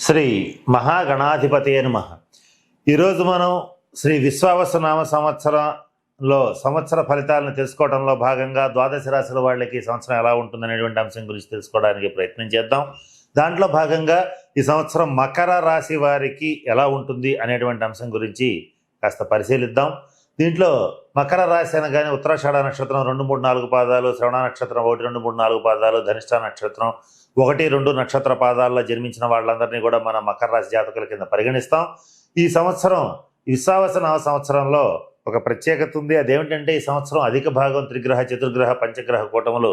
శ్రీ మహాగణాధిపతయ నమః. ఈరోజు మనం శ్రీ విశ్వావసునామ సంవత్సరంలో సంవత్సర ఫలితాలను తెలుసుకోవడంలో భాగంగా ద్వాదశ రాశుల వాళ్ళకి ఈ సంవత్సరం ఎలా ఉంటుందనేటువంటి అంశం గురించి తెలుసుకోవడానికి ప్రయత్నం చేద్దాం. దాంట్లో భాగంగా ఈ సంవత్సరం మకర రాశి వారికి ఎలా ఉంటుంది అనేటువంటి అంశం గురించి కాస్త పరిశీలిద్దాం. దీంట్లో మకర రాశి అనగానే ఉత్తరాషాఢ నక్షత్రం 2, 3, 4 పాదాలు, శ్రవణ నక్షత్రం 1, 2, 3, 4 పాదాలు, ధనిష్ట నక్షత్రం 1, 2 నక్షత్ర పాదాల్లో జన్మించిన వాళ్ళందరినీ కూడా మనం మకర రాశి జాతకుల కింద పరిగణిస్తాం. ఈ సంవత్సరం విశ్వావసునామ సంవత్సరంలో ఒక ప్రత్యేకత ఉంది. అదేమిటంటే ఈ సంవత్సరం అధిక భాగం త్రిగ్రహ, చతుర్గ్రహ, పంచగ్రహ కూటములు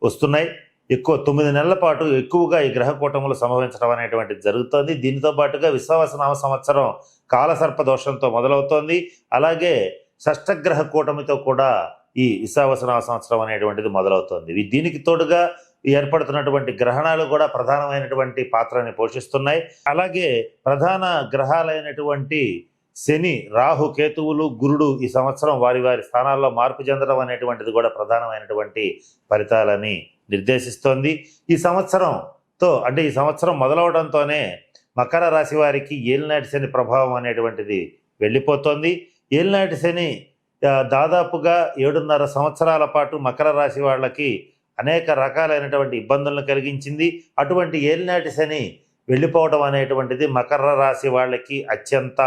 వస్తున్నాయి. 9 నెలల పాటు ఎక్కువగా ఈ గ్రహ కూటములు సంభవించడం అనేటువంటిది జరుగుతోంది. దీనితో పాటుగా విశ్వావసునామ సంవత్సరం కాలసర్ప దోషంతో మొదలవుతోంది. అలాగే షష్టగ్రహ కూటమితో కూడా ఈ విశ్వావసునామ సంవత్సరం అనేటువంటిది మొదలవుతోంది. దీనికి తోడుగా ఏర్పడుతున్నటువంటి గ్రహణాలు కూడా ప్రధానమైనటువంటి పాత్రని పోషిస్తున్నాయి. అలాగే ప్రధాన గ్రహాలైనటువంటి శని, రాహు, కేతువులు, గురుడు ఈ సంవత్సరం వారి వారి స్థానాల్లో మార్పు చెందడం అనేటువంటిది కూడా ప్రధానమైనటువంటి ఫలితాలని నిర్దేశిస్తోంది. ఈ సంవత్సరం మొదలవడంతోనే మకర రాశి వారికి ఏలినాటి శని ప్రభావం అనేటువంటిది వెళ్ళిపోతోంది. ఏలినాటి శని దాదాపుగా 7.5 సంవత్సరాల పాటు మకర రాశి వాళ్ళకి అనేక రకాలైనటువంటి ఇబ్బందులను కలిగించింది. అటువంటి ఏలినాటి శని వెళ్ళిపోవడం అనేటువంటిది మకర రాశి వాళ్ళకి అత్యంత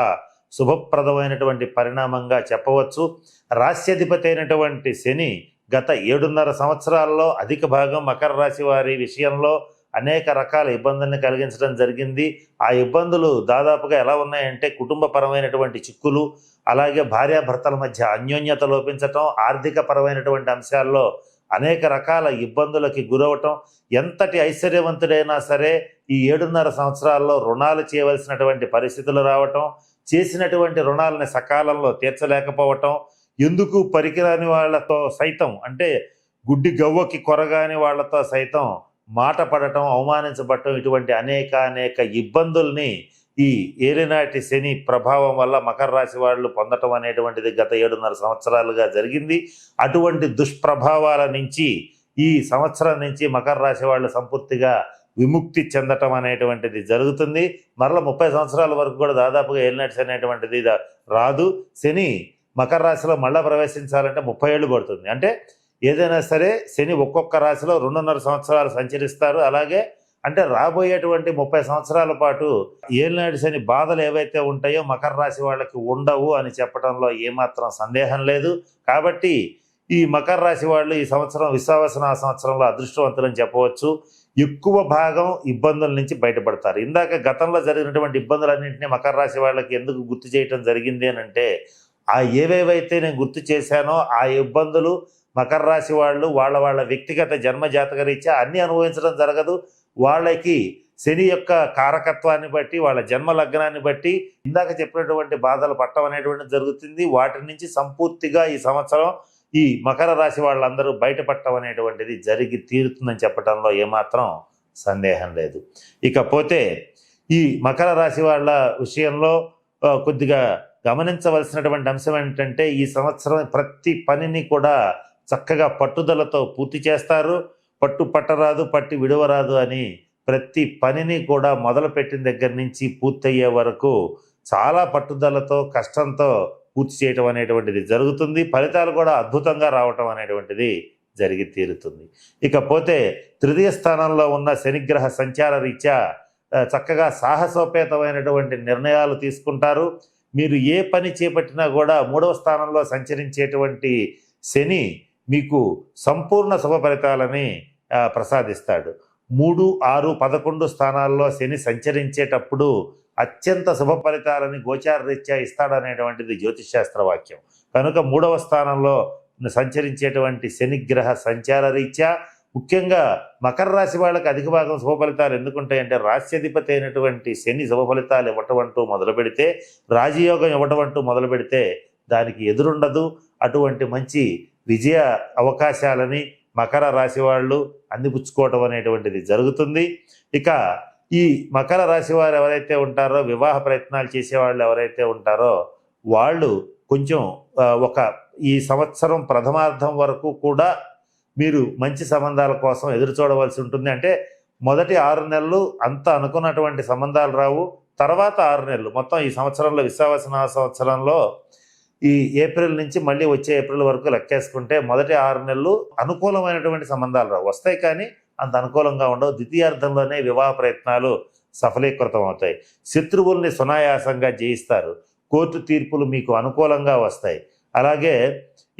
శుభప్రదమైనటువంటి పరిణామంగా చెప్పవచ్చు. రాశ్యాధిపతి అయినటువంటి శని గత 7.5 సంవత్సరాల్లో అధిక భాగం మకర రాశి వారి విషయంలో అనేక రకాల ఇబ్బందుల్ని కలిగించడం జరిగింది. ఆ ఇబ్బందులు దాదాపుగా ఎలా ఉన్నాయంటే కుటుంబపరమైనటువంటి చిక్కులు, అలాగే భార్యాభర్తల మధ్య అన్యోన్యత లోపించటం, ఆర్థిక పరమైనటువంటి అంశాల్లో అనేక రకాల ఇబ్బందులకి గురవటం, ఎంతటి ఐశ్వర్యవంతుడైనా సరే ఈ 7.5 సంవత్సరాల్లో రుణాలు చేయవలసినటువంటి పరిస్థితులు రావటం, చేసినటువంటి రుణాలని సకాలంలో తీర్చలేకపోవటం, ఎందుకు పనికిరాని వాళ్ళతో సైతం, అంటే గుడ్డి గవ్వకి కొరగాని వాళ్ళతో సైతం మాట పడటం, అవమానించబడటం, ఇటువంటి అనేక ఇబ్బందుల్ని ఈ ఏలినాటి శని ప్రభావం వల్ల మకర రాశి వాళ్ళు పొందటం అనేటువంటిది గత 7.5 సంవత్సరాలుగా జరిగింది. అటువంటి దుష్ప్రభావాల నుంచి ఈ సంవత్సరం నుంచి మకర రాశి వాళ్ళు సంపూర్తిగా విముక్తి చెందటం అనేటువంటిది జరుగుతుంది. మరలా 30 సంవత్సరాల వరకు కూడా దాదాపుగా ఏలినాటి శని అనేటువంటిది రాదు. శని మకర రాశిలో మళ్ళా ప్రవేశించాలంటే 30 ఏళ్ళు పడుతుంది. అంటే ఏదైనా సరే శని ఒక్కొక్క రాశిలో 2.5 సంవత్సరాలు సంచరిస్తారు. అలాగే అంటే రాబోయేటువంటి 30 సంవత్సరాల పాటు ఏలినాటి శని బాధలు ఏవైతే ఉంటాయో మకర రాశి వాళ్ళకి ఉండవు అని చెప్పడంలో ఏమాత్రం సందేహం లేదు. కాబట్టి ఈ మకర రాశి వాళ్ళు ఈ సంవత్సరం విశ్వావసునామ సంవత్సరంలో అదృష్టవంతులని చెప్పవచ్చు. ఎక్కువ భాగం ఇబ్బందుల నుంచి బయటపడతారు. ఇందాక గతంలో జరిగినటువంటి ఇబ్బందులన్నింటినీ మకర రాశి వాళ్ళకి ఎందుకు గుర్తు చేయటం జరిగింది అని అంటే, ఆ ఏవేవైతే నేను గుర్తు చేశానో ఆ ఇబ్బందులు మకర రాశి వాళ్ళు వాళ్ళ వ్యక్తిగత జన్మజాతక రీత్యా అన్నీ అనుభవించడం జరగదు. వాళ్ళకి శని యొక్క కారకత్వాన్ని బట్టి, వాళ్ళ జన్మ లగ్నాన్ని బట్టి ఇందాక చెప్పినటువంటి బాధలు పట్టడం అనేటువంటిది జరుగుతుంది. వాటి నుంచి సంపూర్తిగా ఈ సంవత్సరం ఈ మకర రాశి వాళ్ళందరూ బయటపడటం అనేటువంటిది జరిగి తీరుతుందని చెప్పడంలో ఏమాత్రం సందేహం లేదు. ఇకపోతే ఈ మకర రాశి వాళ్ళ విషయంలో కొద్దిగా గమనించవలసినటువంటి అంశం ఏంటంటే, ఈ సంవత్సరం ప్రతి పనిని కూడా చక్కగా పట్టుదలతో పూర్తి చేస్తారు. పట్టరాదు, పట్టి విడవరాదు అని ప్రతి పనిని కూడా మొదలుపెట్టిన దగ్గర నుంచి పూర్తయ్యే వరకు చాలా పట్టుదలతో, కష్టంతో పూర్తి చేయటం అనేటువంటిది జరుగుతుంది. ఫలితాలు కూడా అద్భుతంగా రావటం అనేటువంటిది జరిగి తీరుతుంది. ఇకపోతే తృతీయ స్థానంలో ఉన్న శనిగ్రహ సంచార రీత్యా చక్కగా సాహసోపేతమైనటువంటి నిర్ణయాలు తీసుకుంటారు. మీరు ఏ పని చేపట్టినా కూడా 3వ స్థానంలో సంచరించేటువంటి శని మీకు సంపూర్ణ శుభ ఫలితాలని ప్రసాదిస్తాడు. 3, 6, 11 స్థానాల్లో శని సంచరించేటప్పుడు అత్యంత శుభ ఫలితాలని గోచార రీత్యా ఇస్తాడనేటువంటిది జ్యోతిష్శాస్త్ర వాక్యం. కనుక 3వ స్థానంలో సంచరించేటువంటి శనిగ్రహ సంచార రీత్యా ముఖ్యంగా మకర రాశి వాళ్ళకి అధిక భాగం శుభ ఫలితాలు ఎందుకుంటాయంటే, రాశ్యాధిపతి అయినటువంటి శని శుభ ఫలితాలు ఇవ్వటం అంటూ మొదలు పెడితే, రాజయోగం ఇవ్వటం అంటూ మొదలు పెడితే దానికి ఎదురుండదు. అటువంటి మంచి విజయ అవకాశాలని మకర రాశి వాళ్ళు అందిపుచ్చుకోవటం అనేటువంటిది జరుగుతుంది. ఇక ఈ మకర రాశి వారు ఎవరైతే ఉంటారో, వివాహ ప్రయత్నాలు చేసేవాళ్ళు ఎవరైతే ఉంటారో వాళ్ళు కొంచెం ఈ సంవత్సరం ప్రథమార్థం వరకు కూడా మీరు మంచి సంబంధాల కోసం ఎదురు చూడవలసి ఉంటుంది. అంటే మొదటి 6 నెలలు అంత అనుకున్నటువంటి సంబంధాలు రావు. తర్వాత 6 నెలలు మొత్తం ఈ సంవత్సరంలో విశ్వావసనామ సంవత్సరంలో ఈ ఏప్రిల్ నుంచి మళ్ళీ వచ్చే ఏప్రిల్ వరకు లెక్కేసుకుంటే మొదటి 6 నెలలు అనుకూలమైనటువంటి సంబంధాలు రావు, వస్తాయి కానీ అంత అనుకూలంగా ఉండవు. ద్వితీయార్థంలోనే వివాహ ప్రయత్నాలు సఫలీకృతం అవుతాయి. శత్రువుల్ని సునాయాసంగా జయిస్తారు. కోర్టు తీర్పులు మీకు అనుకూలంగా వస్తాయి. అలాగే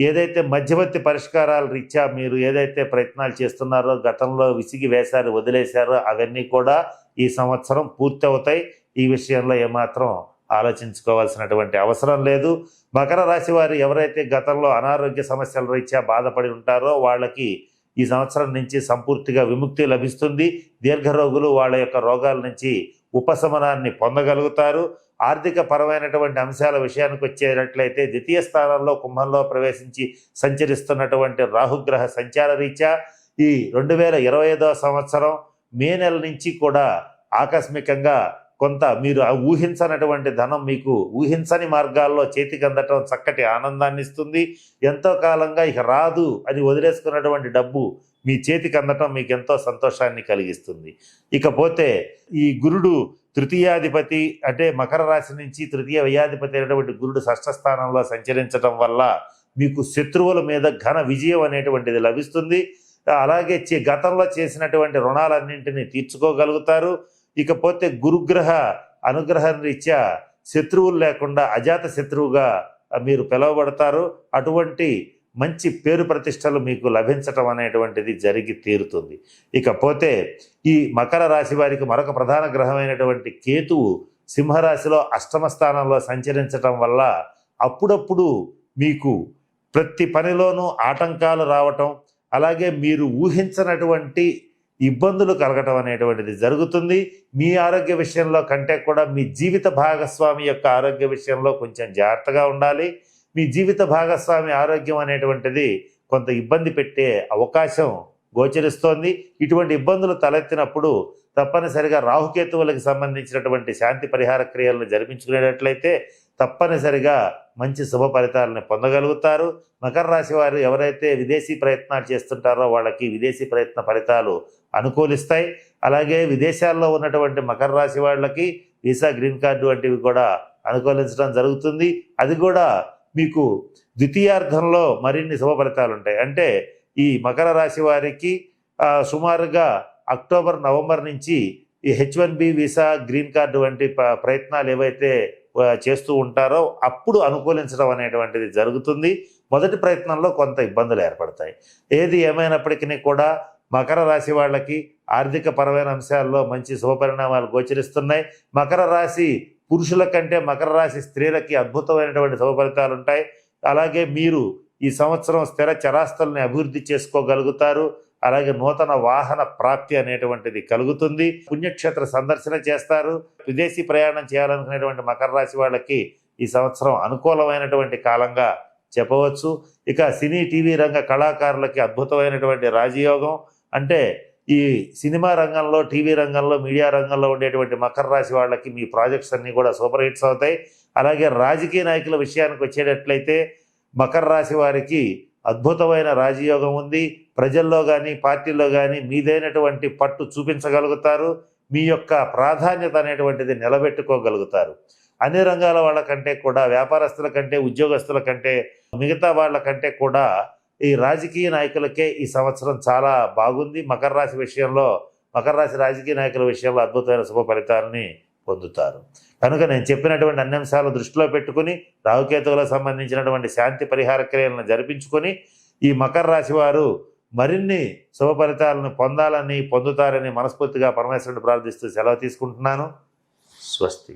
ఏదైతే మధ్యవర్తి పరిష్కారాల రీత్యా మీరు ఏదైతే ప్రయత్నాలు చేస్తున్నారో, గతంలో విసిగి వేశారు వదిలేశారో అవన్నీ కూడా ఈ సంవత్సరం పూర్తి అవుతాయి. ఈ విషయంలో ఏమాత్రం ఆలోచించుకోవాల్సినటువంటి అవసరం లేదు. మకర రాశి వారు ఎవరైతే గతంలో అనారోగ్య సమస్యల రీత్యా బాధపడి ఉంటారో వాళ్ళకి ఈ సంవత్సరం నుంచి సంపూర్తిగా విముక్తి లభిస్తుంది. దీర్ఘరోగులు వాళ్ళ యొక్క రోగాల నుంచి ఉపశమనాన్ని పొందగలుగుతారు. ఆర్థిక పరమైనటువంటి అంశాల విషయానికి వచ్చేటట్లయితే ద్వితీయ స్థానంలో కుంభంలో ప్రవేశించి సంచరిస్తున్నటువంటి రాహుగ్రహ సంచార రీత్యా ఈ 2025వ సంవత్సరం మే నెల నుంచి కూడా ఆకస్మికంగా కొంత మీరు ఊహించనటువంటి ధనం మీకు ఊహించని మార్గాల్లో చేతికి అందటం చక్కటి ఆనందాన్ని ఇస్తుంది. ఎంతో కాలంగా ఇక రాదు అని వదిలేసుకున్నటువంటి డబ్బు మీ చేతికి అందటం మీకు ఎంతో సంతోషాన్ని కలిగిస్తుంది. ఇకపోతే ఈ గురుడు తృతీయాధిపతి అంటే మకర రాశి నుంచి తృతీయ వ్యయాధిపతి అయినటువంటి గురుడు షష్ఠ స్థానంలో సంచరించడం వల్ల మీకు శత్రువుల మీద ఘన విజయం అనేటువంటిది లభిస్తుంది. అలాగే గతంలో చేసినటువంటి రుణాలన్నింటినీ తీర్చుకోగలుగుతారు. ఇకపోతే గురుగ్రహ అనుగ్రహం రీత్యా శత్రువులు లేకుండా అజాత శత్రువుగా మీరు పిలువబడతారు. అటువంటి మంచి పేరు ప్రతిష్టలు మీకు లభించటం అనేటువంటిది జరిగి తీరుతుంది. ఇకపోతే ఈ మకర రాశి వారికి మరొక ప్రధాన గ్రహమైనటువంటి కేతువు సింహరాశిలో అష్టమ స్థానంలో సంచరించటం వల్ల అప్పుడప్పుడు మీకు ప్రతి పనిలోనూ ఆటంకాలు రావటం, అలాగే మీరు ఊహించనటువంటి ఇబ్బందులు కలగటం అనేటువంటిది జరుగుతుంది. మీ ఆరోగ్య విషయంలో కంటే కూడా మీ జీవిత భాగస్వామి యొక్క ఆరోగ్య విషయంలో కొంచెం జాగ్రత్తగా ఉండాలి. మీ జీవిత భాగస్వామి ఆరోగ్యం అనేటువంటిది కొంత ఇబ్బంది పెట్టే అవకాశం గోచరిస్తోంది. ఇటువంటి ఇబ్బందులు తలెత్తినప్పుడు తప్పనిసరిగా రాహుకేతువులకు సంబంధించినటువంటి శాంతి పరిహార క్రియలను జరిపించుకునేటట్లయితే తప్పనిసరిగా మంచి శుభ ఫలితాలను పొందగలుగుతారు. మకర రాశి వారు ఎవరైతే విదేశీ ప్రయత్నాలు చేస్తుంటారో వాళ్ళకి విదేశీ ప్రయత్న ఫలితాలు అనుకూలిస్తాయి. అలాగే విదేశాల్లో ఉన్నటువంటి మకర రాశి వాళ్ళకి వీసా, గ్రీన్ కార్డు వంటివి కూడా అనుకూలించడం జరుగుతుంది. అది కూడా మీకు ద్వితీయార్థంలో మరిన్ని శుభ ఫలితాలు ఉంటాయి. అంటే ఈ మకర రాశి వారికి సుమారుగా అక్టోబర్, నవంబర్ నుంచి ఈ H1B వీసా, గ్రీన్ కార్డు వంటి ప్రయత్నాలు ఏవైతే చేస్తూ ఉంటారో అప్పుడు అనుకూలించడం అనేటువంటిది జరుగుతుంది. మొదటి ప్రయత్నంలో కొంత ఇబ్బందులు ఏర్పడతాయి. ఏది ఏమైనప్పటికీ కూడా మకర రాశి వాళ్ళకి ఆర్థిక పరమైన అంశాల్లో మంచి శుభపరిణామాలు గోచరిస్తున్నాయి. మకర రాశి పురుషుల కంటే మకర రాశి స్త్రీలకి అద్భుతమైనటువంటి శుభ ఫలితాలు ఉంటాయి. అలాగే మీరు ఈ సంవత్సరం స్థిర చరాస్తుల్ని అభివృద్ధి చేసుకోగలుగుతారు. అలాగే నూతన వాహన ప్రాప్తి అనేటువంటిది కలుగుతుంది. పుణ్యక్షేత్ర సందర్శన చేస్తారు. విదేశీ ప్రయాణం చేయాలనుకునేటువంటి మకర రాశి వాళ్ళకి ఈ సంవత్సరం అనుకూలమైనటువంటి కాలంగా చెప్పవచ్చు. ఇక సినీ, టీవీ రంగ కళాకారులకి అద్భుతమైనటువంటి రాజయోగం. అంటే ఈ సినిమా రంగంలో, టీవీ రంగంలో, మీడియా రంగంలో ఉండేటువంటి మకర రాశి వాళ్ళకి మీ ప్రాజెక్ట్స్ అన్నీ కూడా సూపర్ హిట్స్ అవుతాయి. అలాగే రాజకీయ నాయకుల విషయానికి వచ్చేటట్లయితే మకర రాశి వారికి అద్భుతమైన రాజయోగం ఉంది. ప్రజల్లో కానీ పార్టీల్లో కానీ మీదైనటువంటి పట్టు చూపించగలుగుతారు. మీ యొక్క ప్రాధాన్యత అనేటువంటిది నిలబెట్టుకోగలుగుతారు. అన్ని రంగాల వాళ్ళ కంటే కూడా, వ్యాపారస్తుల కంటే, ఉద్యోగస్తుల కంటే, మిగతా వాళ్ళ కంటే కూడా ఈ రాజకీయ నాయకులకే ఈ సంవత్సరం చాలా బాగుంది. మకర రాశి విషయంలో, మకర రాశి రాజకీయ నాయకుల విషయంలో అద్భుతమైన శుభ ఫలితాలని పొందుతారు. కనుక నేను చెప్పినటువంటి అన్ని అంశాలు దృష్టిలో పెట్టుకుని రాహుకేతువులకు సంబంధించినటువంటి శాంతి పరిహార క్రియలను జరిపించుకొని ఈ మకర రాశి వారు మరిన్ని శుభ ఫలితాలను పొందాలని, పొందుతారని మనస్ఫూర్తిగా పరమేశ్వరుని ప్రార్థిస్తూ సెలవు తీసుకుంటున్నాను. స్వస్తి.